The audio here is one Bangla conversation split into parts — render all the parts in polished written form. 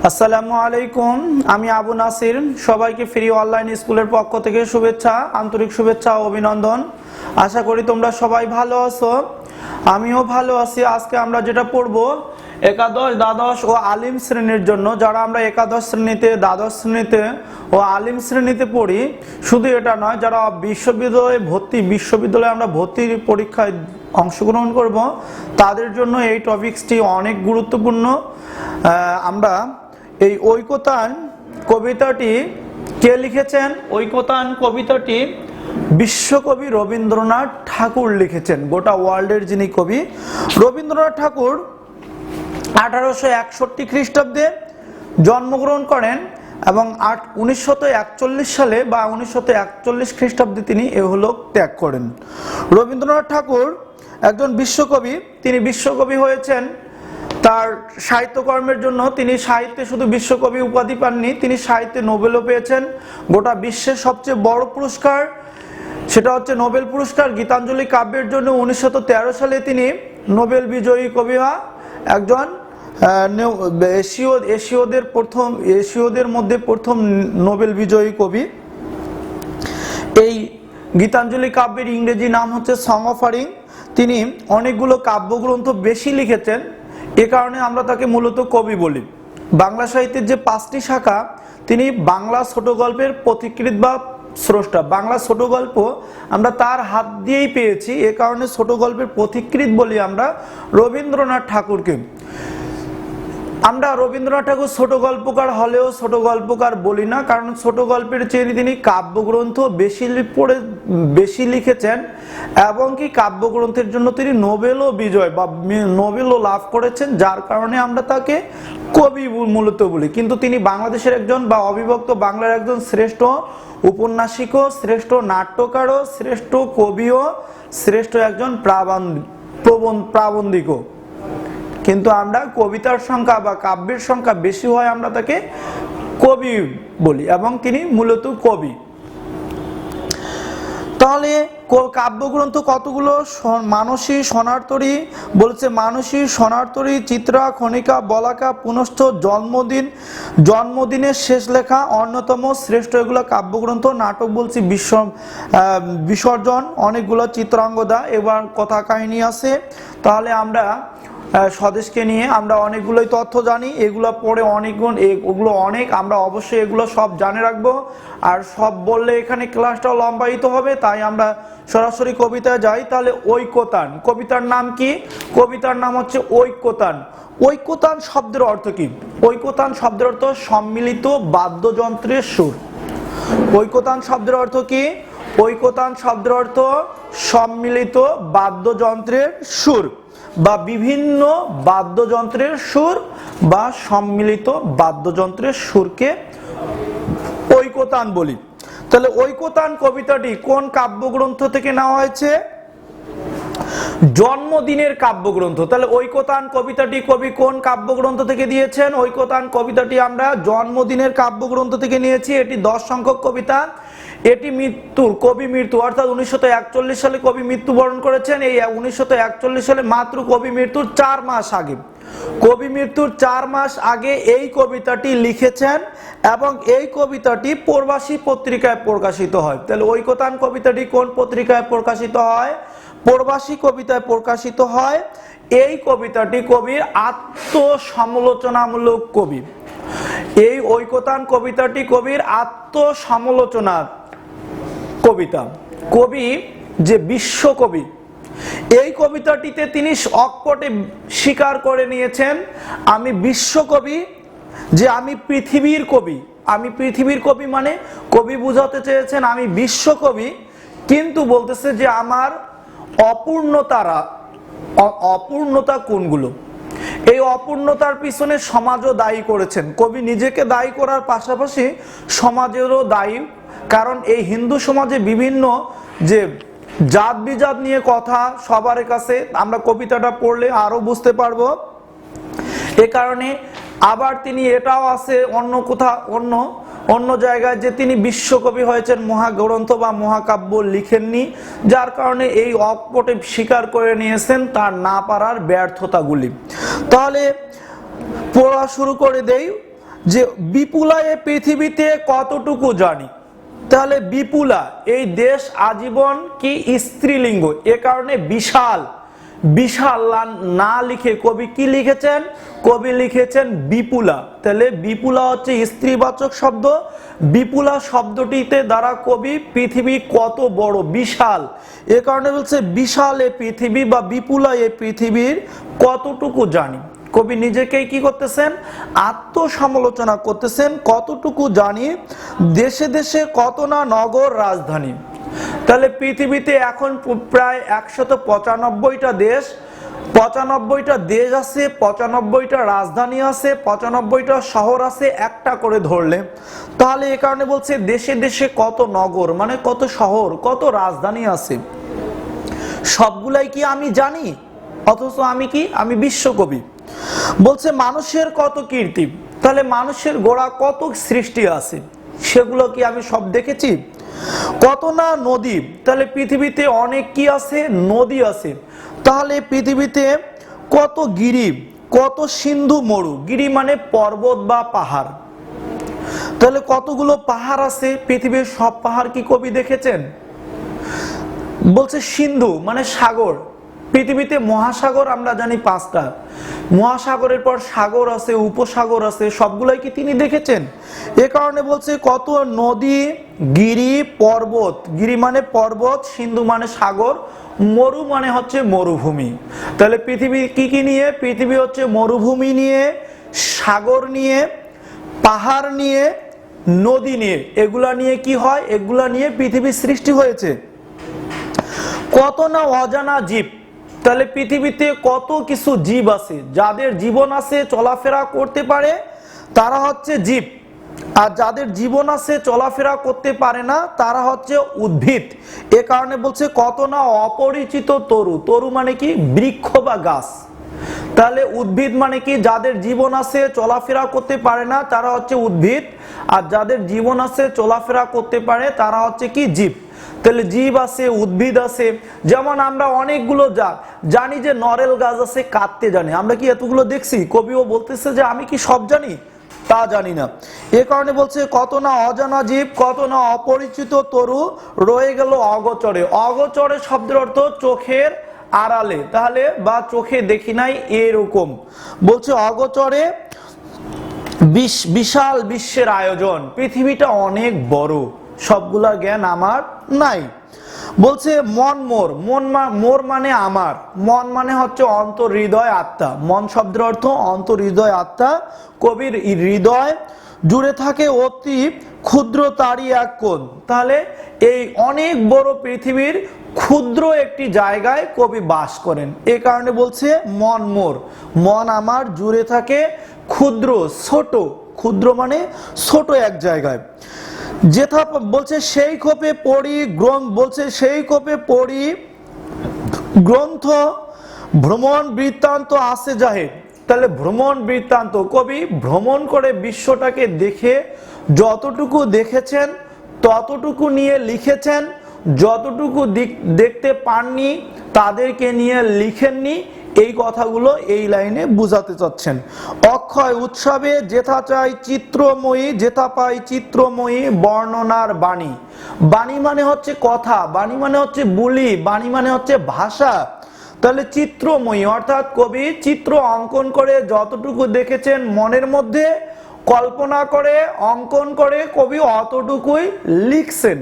আসসালামু আলাইকুম। আমি আবু নাসির। সবাইকে ফ্রি অনলাইন স্কুলের পক্ষ থেকে শুভেচ্ছা, আন্তরিক শুভেচ্ছা ও অভিনন্দন। আশা করি তোমরা সবাই ভালো আছো, আমিও ভালো আছি। আজকে আমরা যেটা পড়ব একাদশ, দ্বাদশ ও আলিম শ্রেণীর জন্য, যারা আমরা একাদশ শ্রেণীতে, দ্বাদশ শ্রেণীতে ও আলিম শ্রেণীতে পড়ি, শুধু এটা নয়, যারা বিশ্ববিদ্যালয়ে আমরা ভর্তির পরীক্ষায় অংশগ্রহণ করব, তাদের জন্য এই টপিকসটি অনেক গুরুত্বপূর্ণ। আমরা এই ঐকতান কবিতাটি কে লিখেছেন? ঐকতান কবিতাটি বিশ্বকবি রবীন্দ্রনাথ ঠাকুর লিখেছেন। গোটা ওয়ার্ল্ডের যিনি কবি, রবীন্দ্রনাথ ঠাকুর 1861 খ্রিস্টাব্দে জন্মগ্রহণ করেন এবং 1941 সালে বা 1941 খ্রিস্টাব্দে তিনি এহলোক ত্যাগ করেন। রবীন্দ্রনাথ ঠাকুর একজন বিশ্বকবি। তিনি বিশ্বকবি হয়েছেন তার সাহিত্যকর্মের জন্য। তিনি সাহিত্যে শুধু বিশ্বকবি উপাধি পাননি, তিনি সাহিত্যে নোবেলও পেয়েছেন। গোটা বিশ্বের সবচেয়ে বড় পুরস্কার সেটা হচ্ছে নোবেল পুরস্কার। গীতাঞ্জলি কাব্যের জন্য 1913 সালে তিনি নোবেল বিজয়ী কবি হন। একজন এশীয়দের মধ্যে প্রথম নোবেল বিজয়ী কবি। এই গীতাঞ্জলি কাব্যের ইংরেজি নাম হচ্ছে সং অফারিং। তিনি অনেকগুলো কাব্যগ্রন্থ বেশি লিখেছেন, এ কারণে আমরা তাকে মূলত কবি বলি। বাংলা সাহিত্যের যে 5টি শাখা, তিনি বাংলা ছোট গল্পের পথিকৃৎ বা স্রষ্টা। বাংলা ছোট গল্প আমরা তার হাত দিয়েই পেয়েছি, এ কারণে ছোট গল্পের পথিকৃৎ বলি আমরা রবীন্দ্রনাথ ঠাকুরকে। আমরা রবীন্দ্রনাথ ঠাকুর ছোট গল্পকার হলেও ছোট গল্পকার বলি না, কারণ ছোট গল্পের চেয়ে তিনি কাব্যগ্রন্থ বেশি লিখেছেন এবং কি কাব্যগ্রন্থের জন্য তিনি নোবেলও বিজয় বা নোবেলও লাভ করেছেন, যার কারণে আমরা তাকে কবি মূলত বলি। কিন্তু তিনি বাংলাদেশের একজন বা অবিভক্ত বাংলার একজন শ্রেষ্ঠ উপন্যাসিকও, শ্রেষ্ঠ নাট্যকারও, শ্রেষ্ঠ কবিও, শ্রেষ্ঠ একজন প্রাবন্ধিকও। কিন্তু আমরা কবিতার সংখ্যা বা কাব্যের সংখ্যা বেশি হয়, আমরা তাকে কবি বলি এবং তিনি মূলত কবি। তাহলে কাব্যগ্রন্থ কতগুলো? মানসী, সোনারতরী বলেছে, মানসী, সোনারতরী, চিত্রা, খনিকা, বলাকা, পুনশ্চ, জন্মদিনের শেষ লেখা, অন্যতম, শ্রেষ্ঠ, এগুলো কাব্যগ্রন্থ। নাটক বলছি বিসর্জন, অনেকগুলো, চিত্রাঙ্গদা, এবার কথা কাহিনী আছে। তাহলে আমরা স্বদেশকে নিয়ে আমরা অনেকগুলোই তথ্য জানি, এগুলো পড়ে ওগুলো অনেক, আমরা অবশ্যই এগুলো সব জানে রাখবো। আর সব বললে এখানে ক্লাসটাও লম্বায়িত হবে, তাই আমরা সরাসরি কবিতায় যাই। তাহলে ঐকতান, কবিতার নাম কি? কবিতার নাম হচ্ছে ঐকতান। ঐকতান শব্দের অর্থ কি? ঐকতান শব্দের অর্থ সম্মিলিত বাদ্যযন্ত্রের সুর। ঐকতান শব্দের অর্থ কি? ঐকতান শব্দের অর্থ সম্মিলিত বাদ্যযন্ত্রের সুর বা বিভিন্ন বাদ্যযন্ত্রের সুর বা সম্মিলিত বাদ্যযন্ত্রের সুরকে ঐকতান বলি। তাহলে ঐকতান কবিতাটি কোন কাব্যগ্রন্থ থেকে নেওয়া হয়েছে? জন্মদিনের কাব্যগ্রন্থ। তাহলে ঐকতান কবিতাটি কবি কোন কাব্যগ্রন্থ থেকে দিয়েছেন? ঐকতান কবিতাটি আমরা জন্মদিনের কাব্যগ্রন্থ থেকে নিয়েছি। এটি 10 সংখ্যক কবিতা। এটি কবি মৃত্যু অর্থাৎ 1941 সালে কবি মৃত্যুবরণ করেছেন। এই 1941 সালে মাত্র কবি মৃত্যুর 4 মাস আগে, কবি মৃত্যুর 4 মাস আগে এই কবিতাটি লিখেছেন এবং এই কবিতাটি প্রবাসী পত্রিকায় প্রকাশিত হয়। তাহলে ঐকতান কবিতাটি কোন পত্রিকায় প্রকাশিত হয়? প্রবাসী কবিতায় প্রকাশিত হয়। এই কবিতাটি কবির আত্মসমালোচনামূলক কবি। এই ঐকতান কবিতাটি কবির আত্মসমালোচনা কবিতা। কবি যে বিশ্বকবি, এই কবিতাটিতে তিনি অকপটে স্বীকার করে নিয়েছেন, আমি বিশ্বকবি, যে আমি পৃথিবীর কবি। আমি পৃথিবীর কবি মানে কবি বুঝাতে চেয়েছেন আমি বিশ্বকবি, কিন্তু বলতেছে যে আমার অপূর্ণতা কোনগুলো? এই অপূর্ণতার পিছনে সমাজও দায়ী করেছেন। কবি নিজেকে দায়ী করার পাশাপাশি সমাজেরও দায়ী, কারণ এই হিন্দু সমাজে বিভিন্ন যে জাত বিজাত নিয়ে কথা সবার কাছে, আমরা কবিতাটা পড়লে আরো বুঝতে পারবো। এ কারণে আবার তিনি এটাও আছে অন্য জায়গায় যে তিনি বিশ্বকবি হয়েছেন, মহাগ্রন্থ বা মহাকাব্য লিখেননি, যার কারণে এই অকপটে স্বীকার করে নিয়েছেন তার না পারার ব্যর্থতাগুলি। তাহলে পড়া শুরু করে দেই। যে বিপুলা এই পৃথিবীতে কতটুকু জানি। তাহলে বিপুলা এই দেশ আজীবন কি স্ত্রীলিঙ্গ, এ কারণে বিশাল বিশাল না লিখে কবি কি লিখেছেন, কবি লিখেছেন বিপুলা। তাহলে বিপুলা হচ্ছে স্ত্রীবাচক শব্দ। বিপুলা শব্দটিতে দ্বারা কবি পৃথিবী কত বড় বিশাল, এ কারণে বলছে বিশাল এ পৃথিবী বা বিপুলা এ পৃথিবীর কতটুকু জানি। কবি নিজেকেই কি করতেছেন, আত্মসমালোচনা করতেছেন, কতটুকু জানি, দেশে দেশে কত না নগর রাজধানী। তাহলে পৃথিবীতে এখন প্রায় 195টা দেশ, 95টা দেশ আছে, 95টা রাজধানী আছে, 95টা শহর আছে একটা করে ধরলে। তাহলে এ কারণে বলছে দেশে দেশে কত নগর মানে কত শহর কত রাজধানী আছে, সবগুলাই কি আমি জানি, অথচ আমি কি, আমি বিশ্বকবি। বলছে মানুষের কত কীর্তি, তাহলে মানুষের গোড়া কত সৃষ্টি আছে, সেগুলো কি আমি সব দেখেছি। কত না নদী, তাহলে পৃথিবীতে অনেক কি আছে, নদী আছে। তাহলে পৃথিবীতে কত গিরি, কত সিন্ধু মরু, গিরি মানে পর্বত বা পাহাড়। তাহলে কতগুলো পাহাড় আছে, পৃথিবীর সব পাহাড় কি কবি দেখেছেন। বলছে সিন্ধু মানে সাগর, পৃথিবীতে মহাসাগর আমরা জানি 5টা, মহাসাগরের পর সাগর আছে, উপসাগর আছে, সবগুলাই কি তিনি দেখেছেন। এ কারণে বলছে কত নদী, গিরি, পর্বত, গিরি মানে পর্বত, সিন্ধু মানে সাগর, মরু মানে হচ্ছে মরুভূমি। তাহলে পৃথিবী কি কি নিয়ে, পৃথিবী হচ্ছে মরুভূমি নিয়ে, সাগর নিয়ে, পাহাড় নিয়ে, নদী নিয়ে, এগুলা নিয়ে কি হয়, এগুলা নিয়ে পৃথিবীর সৃষ্টি হয়েছে। কত না অজানা জীব, তাহলে পৃথিবীতে কত কিছু জীব আছে, যাদের জীবন আছে চলাফেরা করতে পারে তারা হচ্ছে জীব, আর যাদের জীবন আছে চলাফেরা করতে পারে না তারা হচ্ছে উদ্ভিদ। এ কারণে বলছে কত না অপরিচিত তরু, তরু মানে কি বৃক্ষ বা গাছ। তাহলে উদ্ভিদ মানে কি যাদের জীবন আছে চলাফেরা করতে পারে না তারা হচ্ছে উদ্ভিদ, আর যাদের জীবন আছে চলাফেরা করতে পারে তারা হচ্ছে কি জীব। তাহলে জীব আছে, উদ্ভিদ আছে, যেমন আমরা অনেকগুলো জানি যে নরেল গাছ আছে, কাটতে জানি, আমরা কি এতগুলো দেখছি। কবিও বলতেছে যে আমি কি সব জানি, তা জানি না। এ কারণে বলছে কত না অজানা জীব, কত না অপরিচিত তরু রয়ে গেল অগোচরে। অগোচরে শব্দের অর্থ চোখের আড়ালে, তাহলে বা চোখে দেখি নাই এরকম। বলছে অগোচরে বিশাল বিশ্বের আয়োজন, পৃথিবীটা অনেক বড়, সবগুলা জ্ঞান আমার নাই। বলছে মন মোর, মোর মানে আমার, মন মানে হচ্ছে অন্তর হৃদয় আত্মা, মন শব্দের অর্থ অন্তর হৃদয় আত্মা। কবির হৃদয় জুড়ে থাকে অতি ক্ষুদ্র তারই এক কোণ। তাহলে এই অনেক বড় পৃথিবীর ক্ষুদ্র একটি জায়গায় কবি বাস করেন, এ কারণে বলছে মন মোর, মন আমার জুড়ে থাকে ক্ষুদ্র ছোট, ক্ষুদ্র মানে ছোট এক জায়গায়। যেথা বলছে সেই কোপে পড়ি বলছে সেই কোপে পড়ি গ্রন্থ ভ্রমণ বৃত্তান্ত আছে জাহের। তাহলে ভ্রমণ বৃত্তান্ত, কবি ভ্রমণ করে বিশ্বটাকে দেখে যতটুকু দেখেছেন ততটুকু নিয়ে লিখেছেন, যতটুকু দেখতে পাননি তাদেরকে নিয়ে লিখেননি। এই কথাগুলো এই লাইনে বুঝাতে চাচ্ছেন। অক্ষয় উৎসবে যেথা চাই চিত্রময়ী, যেথা পাই চিত্রময়ী বর্ণনার বাণী। বাণী মানে হচ্ছে কথা, বাণী মানে হচ্ছে বুলি, বাণী মানে হচ্ছে ভাষা। তাহলে চিত্রময়ী অর্থাৎ কবি চিত্র অঙ্কন করে যতটুকু দেখেছেন মনের মধ্যে কল্পনা করে অঙ্কন করে কবি অতটুকুই লিখছেন।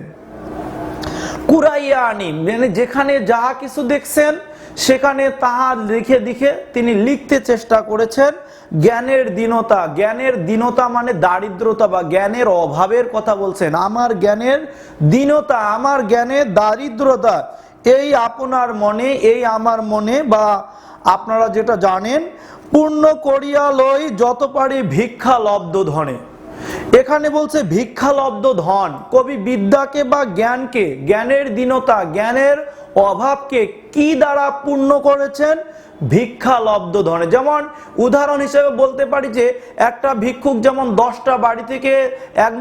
কুরাইয়া আনি মানে যেখানে যা কিছু দেখছেন সেখানে তাহা লিখে লিখে তিনি লিখতে চেষ্টা করেছেন। জ্ঞানের দীনতা, জ্ঞানের দীনতা মানে দারিদ্রতা বা জ্ঞানের অভাবের কথা বলছেন। আমার জ্ঞানের দীনতা, আমার জ্ঞানের দারিদ্রতা, এই আপনার মনে, এই আমার মনে, বা আপনারা যেটা জানেন, পূর্ণ করিয়া লই যত পারি ভিক্ষা লব্ধ ধনে। এখানে বলছে ভিক্ষা লব্ধ ধন, কবি বিদ্যাকে বা জ্ঞানকে, জ্ঞানের দীনতা, জ্ঞানের অভাবকে কি দ্বারা পূর্ণ করেছেন, ভিক্ষা লব্ধ ধনে। যেমন উদাহরণ হিসেবে বলতে পারি যে একটা ভিক্ষুক যেমন 10টা বাড়ি থেকে এক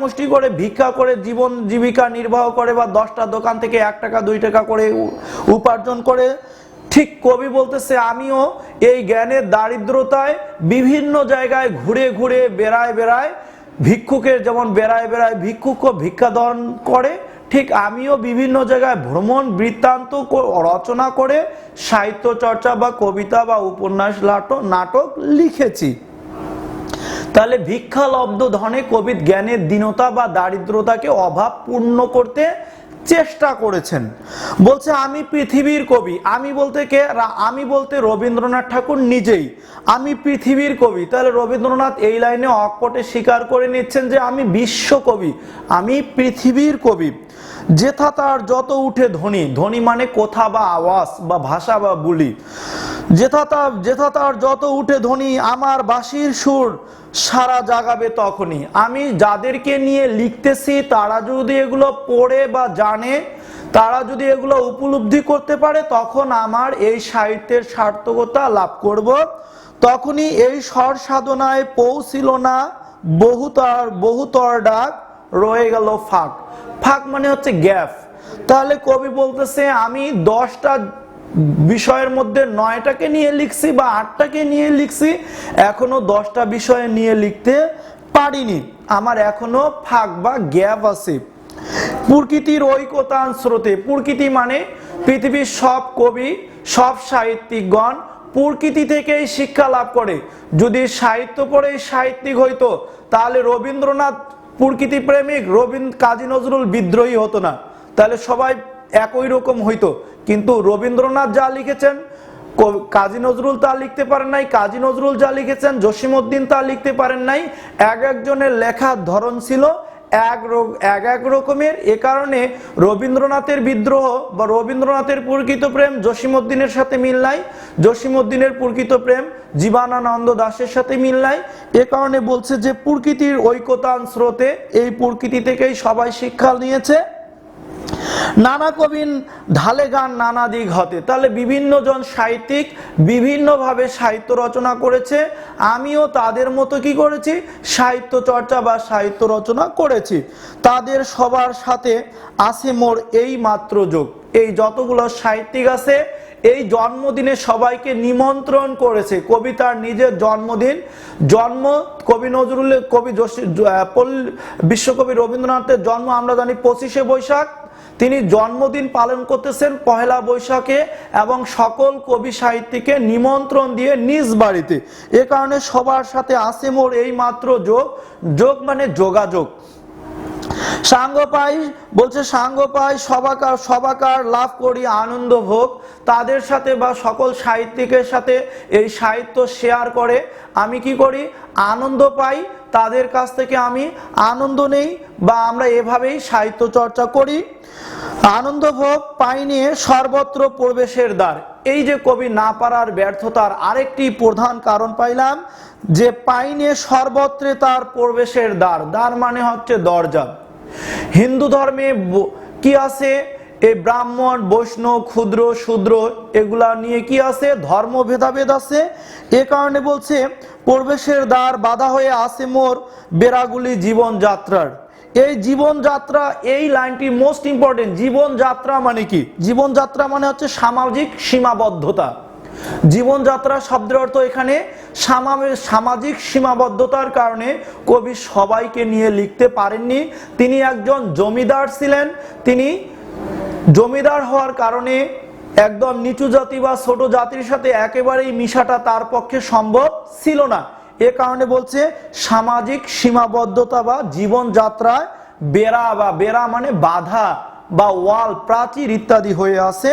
মুষ্টি করে ভিক্ষা করে জীবন জীবিকা নির্বাহ করে, বা 10টা দোকান থেকে 1 টাকা 2 টাকা করে উপার্জন করে, ঠিক কবি বলতেছে আমিও এই জ্ঞানের দারিদ্রতায় বিভিন্ন জায়গায় ঘুরে ঘুরে বেড়ায় ভিক্ষুকের যেমন বেড়ায় ভিক্ষুক ভিক্ষাদান করে, ঠিক আমিও বিভিন্ন জায়গায় ভ্রমণ বৃত্তান্ত রচনা করে সাহিত্য চর্চা বা কবিতা বা উপন্যাস নাটক লিখেছি। তাহলে ভিক্ষালব্ধ ধনে কবি জ্ঞানের দীনতা বা দারিদ্রতাকে অভাব পূর্ণ করতে চেষ্টা করেছেন। বলছে আমি পৃথিবীর কবি। আমি বলতে কে? আমি বলতে রবীন্দ্রনাথ ঠাকুর নিজেই। আমি পৃথিবীর কবি। তাহলে রবীন্দ্রনাথ এই লাইনে অকপটে স্বীকার করে নিচ্ছেন যে আমি বিশ্ব কবি, আমি পৃথিবীর কবি। যেথা তার যত উঠে ধ্বনি, ধ্বনি মানে কথা বা আওয়াজ বা ভাষা বা বুলি, যেথা তার যত উঠে ধ্বনি আমার বাঁশির সুর সারা জাগাবে তখনই। আমি যাদেরকে নিয়ে লিখতেছি তারা যদি এগুলো পড়ে বা জানে, তারা যদি এগুলো উপলব্ধি করতে পারে, তখন আমার এই সাহিত্যের সার্থকতা লাভ করব। তখনই এই স্বর সাধনায় পৌঁছিল না বহুতর ডাক, রয়ে গেল ফাঁক। ফাঁক মানে হচ্ছে গ্যাপ। তাহলে কবি বলতেছে আমি 10টা বিষয়ের মধ্যে 9টাকে নিয়ে লিখছি বা 8টাকে নিয়ে লিখছি, এখনো 10টা বিষয়ে নিয়ে লিখতে পারিনি, আমার এখনো ফাঁক বা গ্যাপ আছে। প্রকৃতির ঐকতান স্রোতে, প্রকৃতি মানে পৃথিবীর সব কবি সব সাহিত্যিকগণ প্রকৃতি থেকেই শিক্ষা লাভ করে। যদি সাহিত্য পড়েই সাহিত্যিক হইতো তাহলে রবীন্দ্রনাথ প্রকৃতি প্রেমিক, কাজী নজরুল বিদ্রোহী হতো না, তাহলে সবাই একই রকম হইতো। কিন্তু রবীন্দ্রনাথ যা লিখেছেন কাজী নজরুল তা লিখতে পারেন নাই, কাজী নজরুল যা লিখেছেন জসীমউদ্দিন তা লিখতে পারেন নাই। এক একজনের লেখার ধরন ছিল এক রকমের। এ কারণে রবীন্দ্রনাথের বিদ্রোহ বা রবীন্দ্রনাথের প্রকৃত প্রেম জসীমউদ্দিনের সাথে মিল নাই, জসীমউদ্দিনের প্রকৃত প্রেম জীবনানন্দ দাশের সাথে মিল নাই। এ কারণে বলছে যে প্রকৃতির ঐকতান স্রোতে, এই প্রকৃতি থেকেই সবাই শিক্ষা নিয়েছে। নানা কবিন ঢালে গান নানা দিক হতে, তাহলে বিভিন্ন জন সাহিত্যিক বিভিন্নভাবে সাহিত্য রচনা করেছে, আমিও তাদের মতো কি করেছি? সাহিত্য চর্চা বা সাহিত্য রচনা করেছি। তাদের সবার সাথে আছে মোর এই মাত্র যোগ। এই যতগুলো সাহিত্যিক আছে এই জন্মদিনে সবাইকে নিমন্ত্রণ করেছে। কবি তার নিজের জন্মদিন, কবি নজরুলের বিশ্বকবি রবীন্দ্রনাথের জন্ম আমরা জানি 25শে বৈশাখ, তিনি জন্মদিন পালন করতেছেন পহেলা বৈশাখে এবং সকল কবি সাহিত্যিককে নিমন্ত্রণ দিয়ে নিজ বাড়িতে। এ কারণে সবার সাথে আছে মোর এই মাত্র যোগ। যোগ মানে যোগাযোগ। সাঙ্গ পাই বলছে সাঙ্গ পাই সবাকার লাভ করি আনন্দ ভোগ। তাদের সাথে বা সকল সাহিত্যিকের সাথে এই সাহিত্য শেয়ার করে আমি কি করি? আনন্দ পাই, তাদের কাছ থেকে আমি আনন্দ নেই বা আমরা এভাবেই সাহিত্য চর্চা করি। আনন্দ ভোগ পাই নিয়ে সর্বত্র প্রবেশের দ্বার। এই যে কবি না পারার ব্যর্থতার আরেকটি প্রধান কারণ পাইলাম যে পাই নিয়ে সর্বত্রে তার প্রবেশের দ্বার। দ্বার মানে হচ্ছে দরজা। হিন্দু ধর্মে কি আছে? এই ব্রাহ্মণ বৈষ্ণব ক্ষুদ্র শূদ্র এগুলা নিয়ে কি আছে? ধর্ম ভেদাভেদ আছে। এ কারণে বলছে প্রবেশের দ্বার বাধা হয়ে আছে মোর বেড়াগুলি জীবনযাত্রার। এই জীবনযাত্রা, এই লাইনটি মোস্ট ইম্পর্টেন্ট। জীবনযাত্রা মানে কি? জীবনযাত্রা মানে হচ্ছে সামাজিক সীমাবদ্ধতা। জীবনযাত্রা শব্দের অর্থ এখানে সামাজিক সীমাবদ্ধতার কারণে কবি সবাইকে নিয়ে লিখতে পারেননি। তিনি একজন জমিদার ছিলেন, তিনি জমিদার হওয়ার কারণে একদম নিচু জাতি বা ছোট জাতির সাথে একেবারেই মিশাটা তার পক্ষে সম্ভব ছিল না। এ কারণে বলছে সামাজিক সীমাবদ্ধতা বা জীবনযাত্রায় বেড়া মানে বাধা বা ওয়াল প্রাচীর ইত্যাদি হয়ে আছে।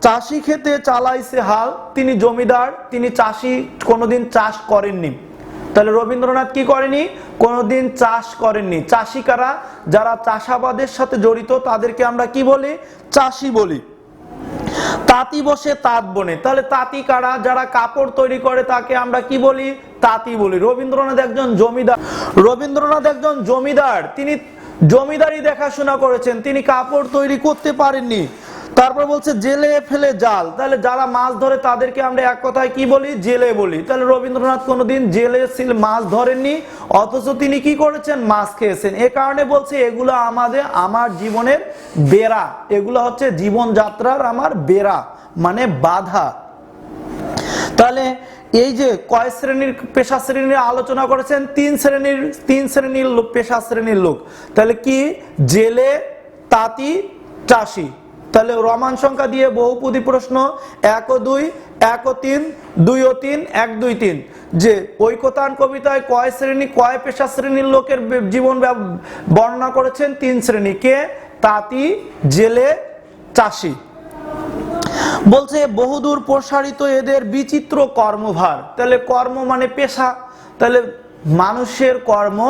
চাষি খেতে চালাইছে হাল। তিনি জমিদার, তিনি চাষি, কোনোদিন চাষ করেননি। তাহলে রবীন্দ্রনাথ কি করেনি? কোনোদিন চাষ করেননি। চাষি কারা? যারা চাষাবাদের সাথে জড়িত তাদেরকে আমরা কি বলি? চাষি বলি। তাঁতি বসে তাঁত বনে, তাহলে তাঁতি কারা? যারা কাপড় তৈরি করে তাকে আমরা কি বলি? তাঁতি বলি। রবীন্দ্রনাথ একজন জমিদার, তিনি জমিদারি দেখাশোনা করেছেন, তিনি কাপড় তৈরি করতে পারেননি। তারপর বলছে জেলে ফেলে জাল, তাহলে যারা মাছ ধরে তাদেরকে আমরা এক কথায় কি বলি? জেলে বলি। তাহলে রবীন্দ্রনাথ কোনোদিন জেলে মাছ ধরেননি, অথচ তিনি কি করেছেন? মাছ খেয়েছেন। এ কারণে বলছে এগুলো আমার জীবনের বেড়া, এগুলো হচ্ছে জীবনযাত্রার আমার বেড়া, মানে বাধা। তাহলে এই যে কয় শ্রেণীর পেশা শ্রেণীর আলোচনা করেছেন? তিন শ্রেণীর পেশা শ্রেণীর লোক। তাহলে কি? জেলে, তাঁতি, চাষি। তাহলে রমান সংখ্যা দিয়ে বহুপদী প্রশ্ন 1 ও 2, 1 ও 3, 2 ও 3, 1, 2, 3, যে ঐকতান কবিতায় কয় শ্রেণী, কয় পেশা শ্রেণীর লোকের জীবন বর্ণনা করেছেন? 3 শ্রেণী। কে? তাঁতি, জেলে, চাষি। বলছে বহুদূর প্রসারিত এদের বিচিত্র কর্মভার। তাহলে কর্ম মানে পেশা, তাহলে মানুষের কর্ম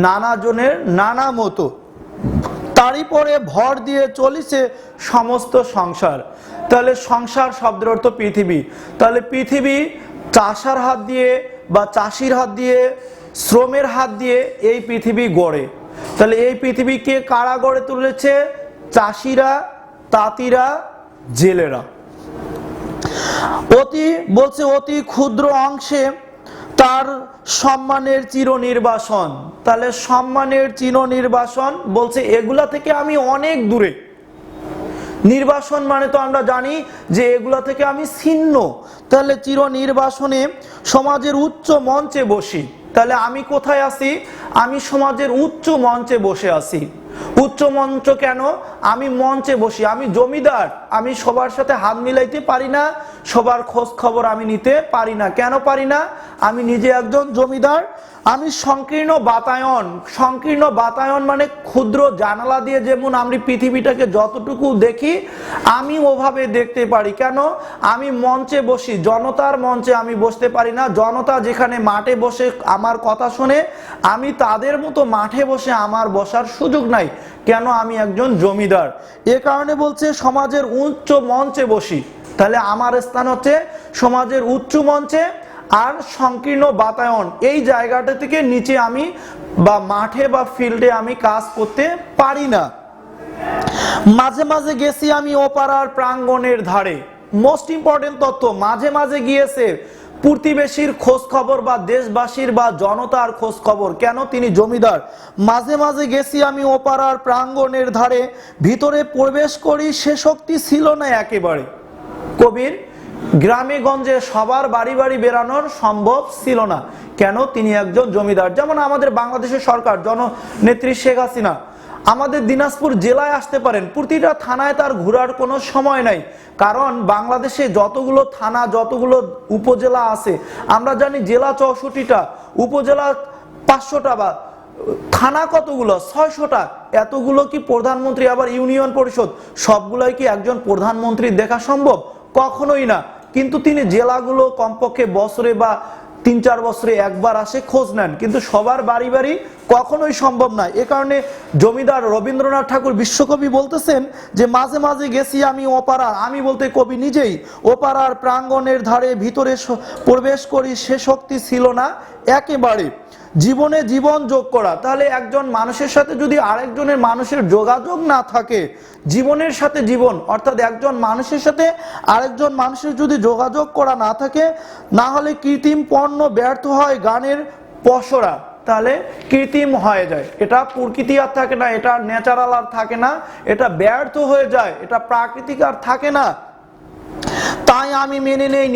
নানা জনের নানা মতো, তারই পরে ভর দিয়ে চলিছে সমস্ত সংসার। তাহলে সংসার শব্দের অর্থ পৃথিবী। তাহলে পৃথিবী চাষার হাত দিয়ে বা চাষির হাত দিয়ে, শ্রমের হাত দিয়ে এই পৃথিবী গড়ে। তাহলে এই পৃথিবীকে কারা গড়ে তুলেছে? চাষিরা, তাঁতিরা, জেলেরা। অতি ক্ষুদ্র অংশে তার সম্মানের চির নির্বাসন। তাহলে সম্মানের চির নির্বাসন বলছে এগুলা থেকে আমি অনেক দূরে। নির্বাসন মানে তো আমরা জানি যে এগুলা থেকে আমি ছিন্ন। তাহলে চির নির্বাসনে সমাজের উচ্চ মঞ্চে বসি। তাহলে আমি কোথায় আছি? আমি সমাজের উচ্চ মঞ্চে বসে আছি। উচ্চ মঞ্চ কেন? আমি মঞ্চে বসি, আমি জমিদার, আমি সবার সাথে হাত মিলাইতে পারি না, সবার খোঁজ খবর আমি নিতে পারি না। কেন পারি না? আমি নিজে একজন জমিদার। আমি সংকীর্ণ বাতায়ন মানে ক্ষুদ্র জানালা দিয়ে যেমন আমি পৃথিবীটাকে যতটুকু দেখি আমি ওভাবে দেখতে পারি। কেন? আমি মঞ্চে বসি, জনতার মঞ্চে আমি বসতে পারি না। জনতা যেখানে মাঠে বসে আমার কথা শুনে, আমি তাদের মতো মাঠে বসে আমার বসার সুযোগ নাই। কেন? আমি একজন জমিদার। এ কারণে বলছে সমাজের উচ্চ মঞ্চে বসি। তাহলে আমার স্থান হচ্ছে সমাজের উচ্চ মঞ্চে, আর সংকীর্ণ বাতায়ন এই জায়গাটা থেকে নিচে আমি বা মাঠে বা ফিল্ডে আমি কাজ করতে পারি না। মাঝে মাঝে গেছি আমি ওপারার প্রাঙ্গণের ধারে। মোস্ট ইম্পর্টেন্ট তথ্য, মাঝে মাঝে গিয়েছে প্রতিবেশীর খোঁজ খবর বা দেশবাসীর বা জনতার খোঁজ খবর। কেন? তিনি জমিদার। মাঝে মাঝে গেছি আমি ওপারার প্রাঙ্গণের ধারে, ভিতরে প্রবেশ করি সে শক্তি ছিল না একেবারে। কবির গ্রামে গঞ্জে সবার বাড়ি বাড়ি বেরানোর সম্ভব ছিল না। কেন? তিনি একজন জমিদার। যেমন আমাদের বাংলাদেশের সরকার, জননেত্রী শেখ হাসিনা আমাদের দিনাজপুর জেলায় আসতে পারেন, প্রতিটা থানায় তার ঘোরার কোনো সময় নাই। কারণ বাংলাদেশে যতগুলো থানা, যতগুলো উপজেলা আছে, আমরা জানি জেলা 64টা, উপজেলা 500টা, বা থানা কতগুলো? 600টা। এতগুলো কি প্রধানমন্ত্রী, আবার ইউনিয়ন পরিষদ, সবগুলোই কি একজন প্রধানমন্ত্রীর দেখা সম্ভব? কখনোই না। কিন্তু তিনি জেলাগুলো কমপক্ষে বছরে বা 3-4 বছরে একবার আসে, খোঁজ নেন, কিন্তু সবার বাড়ি বাড়ি কখনোই সম্ভব না। এ কারণে জমিদার রবীন্দ্রনাথ ঠাকুর বিশ্বকবি বলতেছেন যে মাঝে মাঝে গেছি আমি ওপারা, আমি বলতে কবি নিজেই, ওপারার প্রাঙ্গণের ধারে ভিতরে প্রবেশ করি সে শক্তি ছিল না একেবারে। জীবনে জীবন যোগ করা। তাহলে একজন মানুষের সাথে যদি আরেকজনের মানুষের যোগাযোগ না থাকে, জীবনের সাথে জীবন, অর্থাৎ একজন মানুষের সাথে আরেকজন মানুষের যদি যোগাযোগ করা না থাকে, না হলে কৃত্রিম পণ্য ব্যর্থ হয় গানের পসরা। তাহলে কৃত্রিম হয়ে যায়, এটা প্রকৃতি আর থাকে না, এটা ন্যাচারাল আর থাকে না, এটা ব্যর্থ হয়ে যায়, এটা প্রাকৃতিক আর থাকে না। তাই আমি মেনে নেই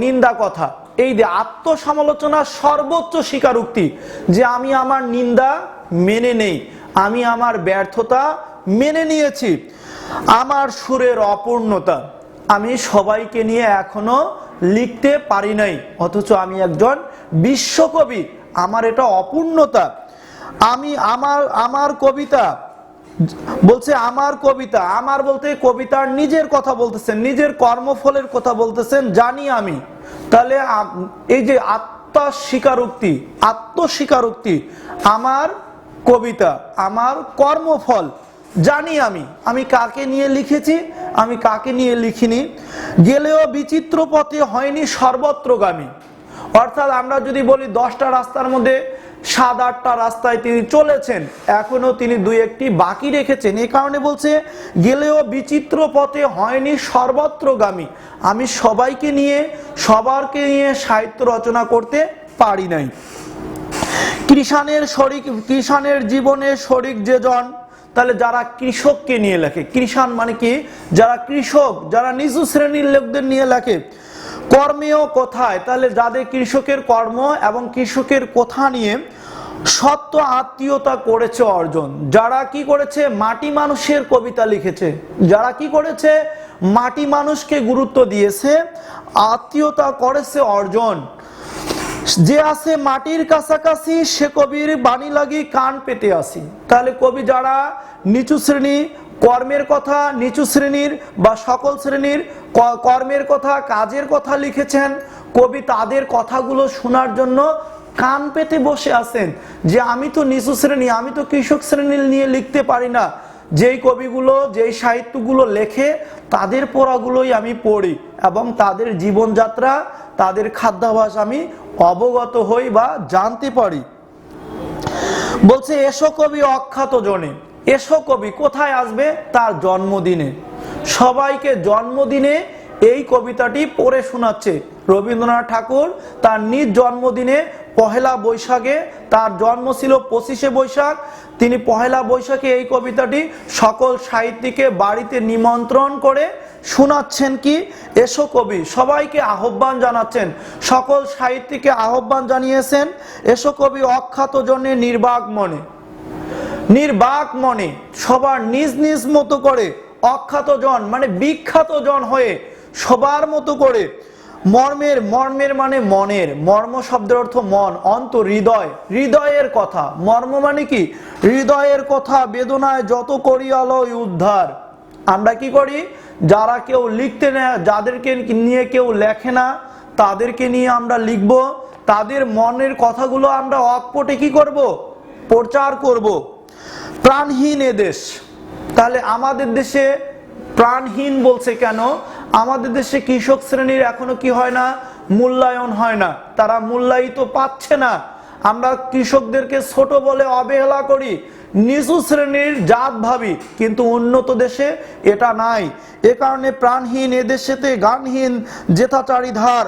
নিন্দা কথা। এই যে আত্মসমালোচনার সর্বোচ্চ স্বীকারোক্তি, যে আমি আমার নিন্দা মেনে নেই, আমি আমার ব্যর্থতা মেনে নিয়েছি, আমার সুরের অপূর্ণতা, আমি সবাইকে নিয়ে এখনো লিখতে পারি নাই, অথচ আমি একজন বিশ্বকবি, আমার এটা অপূর্ণতা। আমি আমার কবিতা বলছে, আমার কবিতা, আমার বলতে কবিতার নিজের কথা বলতেছেন, নিজের কর্মফলের কথা বলতেছেন, জানি আমি। তাহলে এই যে আত্মস্বীকারোক্তি, আমার কবিতা, আমার কর্মফল জানি আমি কাকে নিয়ে লিখেছি, আমি কাকে নিয়ে লিখিনি। গেলেও বিচিত্র পথে হয়নি সর্বত্রগামী। অর্থাৎ আমরা যদি বলি 10টা রাস্তার মধ্যে 7-8টা রাস্তায় তিনি চলেছেন, এখনো তিনি 2-1টি বাকি রেখেছেন। এই কারণে বলছে গেলেও বিচিত্র পথে হয়নি সর্বত্রগামী, আমি সবাইকে নিয়ে সবারকে নিয়ে সাহিত্য রচনা করতে পারি নাই। কৃষাণের জীবনে শরিক যে জন, তাহলে যারা কৃষককে নিয়ে লেখে, কৃষাণ মানে কি, যারা কৃষক, যারা নিচু শ্রেণীর লোকদের নিয়ে লেখে। কর্মেও কোথায়, তাহলে যাদের কৃষকের কর্ম এবং কৃষকের কথা নিয়ে সত্য আত্মীয়তা করেছে অর্জন, যারা কি করেছে, মাটি মানুষের কবিতা লিখেছে, যারা কি করেছে, মাটি মানুষকে গুরুত্ব দিয়েছে, আত্মীয়তা করেছে অর্জন। যে আছে মাটির কাছাকাছি সে কবির বাণী লাগি কান পেতে আসি। তাহলে কবি যারা নিচু শ্রেণী, কর্মের কথা, নিচু শ্রেণীর বা সকল শ্রেণীর কর্মের কথা, কাজের কথা লিখেছেন, কবি তাদের কথাগুলো শোনার জন্য কান পেতে বসে আছেন। যে আমি তো নিচু শ্রেণী, আমি তো কৃষক শ্রেণীর নিয়ে লিখতে পারি না, যেই কবিগুলো, যেই সাহিত্যগুলো লেখে তাদের পড়াগুলোই আমি পড়ি এবং তাদের জীবনযাত্রা, তাদের খাদ্যাভ্যাস আমি অবগত হই বা জানতে পারি। বলছে এসো কবি অখ্যাত জনে, এসো কবি কোথায় আসবে, তার জন্মদিনে। সবাইকে জন্মদিনে এই কবিতাটি পড়ে শোনাচ্ছে। রবীন্দ্রনাথ ঠাকুর তার নিজ জন্মদিনে পহেলা বৈশাখে, তার জন্ম ছিল 25শে বৈশাখ, তিনি পহেলা বৈশাখে এই কবিতাটি সকল সাহিত্যিককে বাড়িতে নিমন্ত্রণ করে শোনাচ্ছেন। কি এসো কবি, সবাইকে আহ্বান জানাচ্ছেন, সকল সাহিত্যিককে আহ্বান জানিয়েছেন। এসো কবি অখ্যাত জনে নির্বাক মনে, নির্বাক মনে সবার নিজ নিজ মতো করে, অখ্যাত জন মানে বিখ্যাত জন হয়ে সবার মতো করে, মর্মের মানে মনের, মর্ম শব্দের অর্থ মন, অন্তর, হৃদয়, হৃদয়ের কথা, মর্ম মানে কি, হৃদয়ের কথা বেদনায় যত করি আলোয় উদ্ধার। আমরা কি করি, যারা কেউ লিখতে নেয়, যাদেরকে নিয়ে কেউ লেখে না, তাদেরকে নিয়ে আমরা লিখব, তাদের মনের কথাগুলো আমরা অকপটে কি করব, প্রচার করব। প্রাণহীন এ দেশ, তাহলে আমাদের দেশে প্রাণহীন বলছে কেন, আমাদের দেশে কৃষক শ্রেণীর এখনো কি হয় না, মূল্যায়ন হয় না, তারা মূল্যায়িত পাচ্ছে না। আমরা কৃষকদেরকে ছোট বলে অবহেলা করি, নিচু শ্রেণীর জাত ভাবি, কিন্তু উন্নত দেশে এটা নাই। এ কারণে প্রাণহীন এ দেশেতে গানহীন যেথা চারিধার,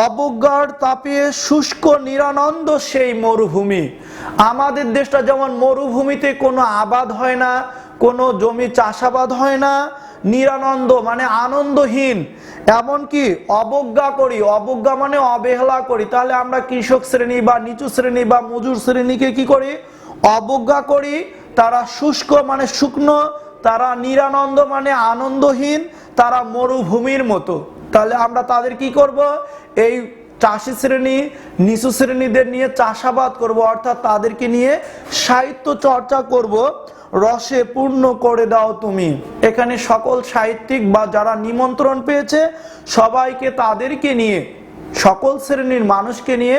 অবজ্ঞার তাপে শুষ্ক নিরানন্দ সেই মরুভূমি। আমাদের দেশটা যেমন মরুভূমিতে কোনো আবাদ হয় না, কোনো জমি চাষাবাদ হয় না, নিরানন্দ মানে আনন্দহীন, এমনকি অবজ্ঞা করি, অবজ্ঞা মানে অবহেলা করি। তাহলে আমরা কৃষক শ্রেণী বা নিচু শ্রেণী বা মজুর শ্রেণীকে কি করি, অবজ্ঞা করি। তারা শুষ্ক মানে শুকনো, তারা নিরানন্দ মানে আনন্দহীন, তারা মরুভূমির মতো। তাহলে আমরা তাদের কি করব, এই চাষি শ্রেণী, নিচু শ্রেণীদের নিয়ে চাষাবাদ করব, অর্থাৎ তাদেরকে নিয়ে সাহিত্য চর্চা করব। রসে পূর্ণ করে দাও তুমি, এখানে সকল সাহিত্যিক বা যারা নিমন্ত্রণ পেয়েছে সবাইকে, তাদেরকে নিয়ে, সকল শ্রেণীর মানুষকে নিয়ে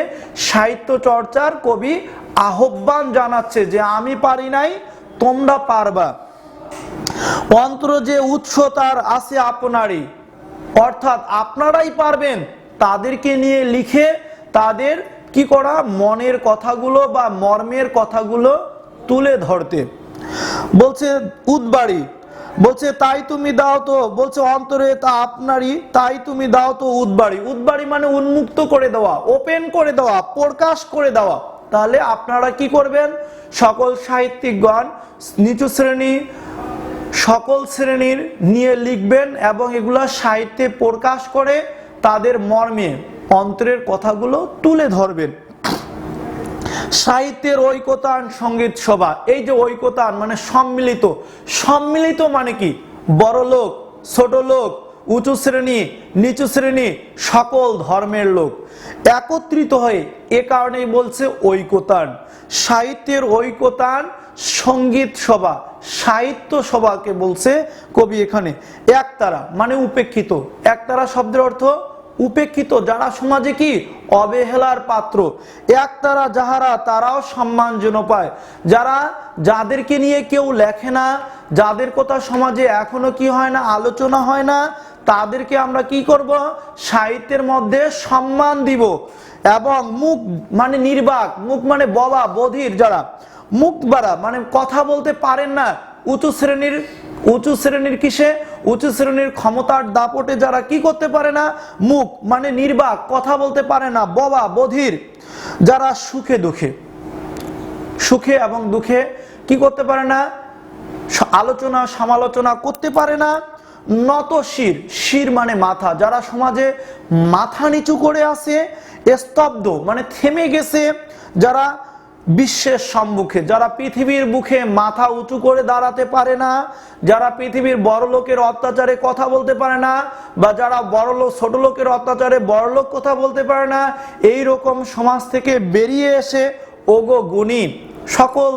সাহিত্য চর্চার কবি আহ্বান জানাচ্ছে যে আমি পারি নাই, তোমরা পারবা। অন্তর যে উৎস তার আছে আপনারই, অর্থাৎ আপনারাই পারবেন তাদেরকে নিয়ে লিখে তাদের কি করা, মনের কথাগুলো বা মর্মের কথাগুলো তুলে ধরতে। বলছে উদ্বাড়ি, বলছে তাই তুমি দাও তো, বলছে অন্তরে তা আপনারই, তাই তুমি দাও তো উদ্বাড়ি। উদ্বাড়ি মানে উন্মুক্ত করে দেওয়া, ওপেন করে দেওয়া, প্রকাশ করে দেওয়া। তাহলে আপনারা কি করবেন, সকল সাহিত্যিকগণ নিচু শ্রেণী সকল শ্রেণীর নিয়ে লিখবেন এবং এগুলা সাহিত্যে প্রকাশ করে তাদের মর্মে অন্তরের কথাগুলো তুলে ধরবেন। সাহিত্যের ঐকতান সঙ্গীত সভা, এই যে ঐকতান মানে সম্মিলিত, সম্মিলিত মানে কি, বড় লোক, ছোট লোক, উঁচু শ্রেণী, নিচু শ্রেণী, সকল ধর্মের লোক একত্রিত হয়ে, এ কারণেই বলছে ঐকতান। সাহিত্যের ঐকতান সঙ্গীত সভা, সাহিত্য সভাকে বলছে কবি এখানে। একতারা মানে উপেক্ষিত, একতারা শব্দের অর্থ উপেক্ষিত, যারা সমাজে কি অবহেলার পাত্র। একতারা যাহারা, তারাও সম্মান যেন পায়, যারা, যাদেরকে নিয়ে কেউ লেখে না, যাদের কথা সমাজে এখনো কি হয় না, আলোচনা হয় না, তাদেরকে আমরা কি করব, সাহিত্যের মধ্যে সম্মান দিব। এবং মুখ মানে নির্বাক, মুখ মানে ববা বধির, যারা মুখ বাড়া মানে কথা বলতে পারেন না, উঁচু শ্রেণীর কিসে, উঁচু শ্রেণীর ক্ষমতার দাপটে যারা কি করতে পারে না, মুখ মানে নির্বাক, কথা বলতে পারে না, ববা বধির, যারা সুখে এবং দুঃখে কি করতে পারে না, আলোচনা সমালোচনা করতে পারে না, নত শির মানে মাথা, যারা সমাজে মাথা নিচু করে আছে, স্তব্ধ মানে থেমে গেছে, যারা বিশ্বের সম্মুখে, যারা পৃথিবীর মুখে মাথা উঁচু করে দাঁড়াতে পারে না, যারা পৃথিবীর বড় লোকের অত্যাচারে কথা বলতে পারে না, বা যারা ছোট লোকের অত্যাচারে বড় লোক কথা বলতে পারে না, এই রকম সমাজ থেকে বেরিয়ে এসে ওগো গুণী, সকল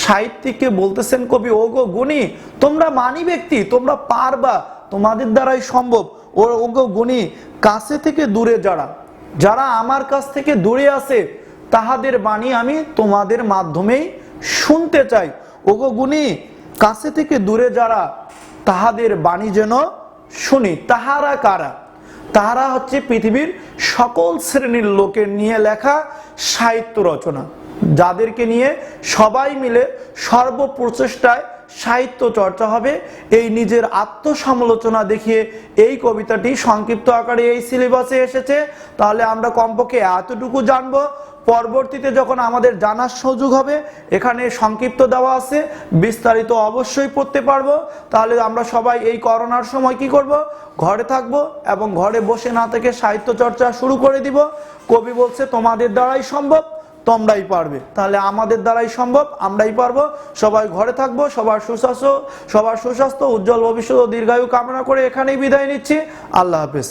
সাহিত্যিককে বলতেছেন কবি, ওগো গুণী, তোমরা মানি ব্যক্তি, তোমরা পারবা, তোমাদের দ্বারাই সম্ভব। ওগো গুণী, কাছে থেকে দূরে যারা আমার কাছ থেকে দূরে আছে, তাহাদের বাণী আমি তোমাদের মাধ্যমেই শুনতে চাই। ওগো গুণী, কাছে থেকে দূরে যারা, তাহাদের বাণী যেন শুনি। তাহারা কারা? তাহারা হচ্ছে পৃথিবীর সকল শ্রেণীর লোকের নিয়ে লেখা সাহিত্য রচনা, যাদেরকে নিয়ে সবাই মিলে সর্বপ্রচেষ্টায় সাহিত্য চর্চা হবে। এই নিজের আত্মসমালোচনা দেখিয়ে এই কবিতাটি সংক্ষিপ্ত আকারে এই সিলেবাসে এসেছে। তাহলে আমরা কমপক্ষে এতটুকু জানবো, পরবর্তীতে যখন আমাদের জানার সুযোগ হবে, এখানে সংক্ষিপ্ত দেওয়া আছে, বিস্তারিত অবশ্যই পড়তে পারবো। তাহলে আমরা সবাই এই করোনার সময় কি করব, ঘরে থাকব এবং ঘরে বসে না থেকে সাহিত্য চর্চা শুরু করে দিব। কবি বলছে তোমাদের দ্বারাই সম্ভব, তোমরাই পারবে। তাহলে আমাদের দ্বারাই সম্ভব, আমরাই পারবো। সবাই ঘরে থাকবো, সবার সুস্বাস্থ্য উজ্জ্বল ভবিষ্যৎ ও দীর্ঘায়ু কামনা করে এখানেই বিদায় নিচ্ছি। আল্লাহ হাফেজ।